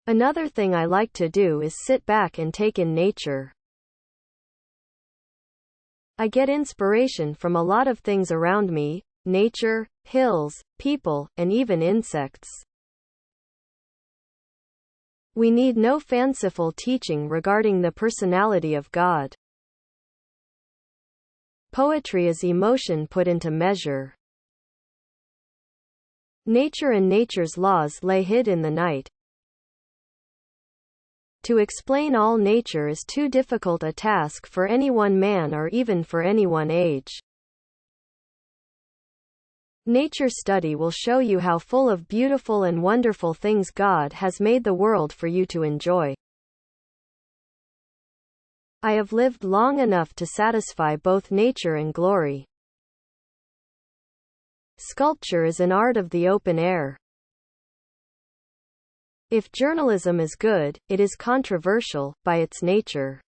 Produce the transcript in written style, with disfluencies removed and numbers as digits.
Another thing I like to do is sit back and take in nature. I get inspiration from a lot of things around me: nature, hills, people, and even insects. We need no fanciful teaching regarding the personality of God. Poetry is emotion put into measure. Nature and nature's laws lay hid in the night. To explain all nature is too difficult a task for any one man or even for any one age. Nature study will show you how full of beautiful and wonderful things God has made the world for you to enjoy. I have lived long enough to satisfy both nature and glory. Sculpture is an art of the open air. If journalism is good, it is controversial, by its nature.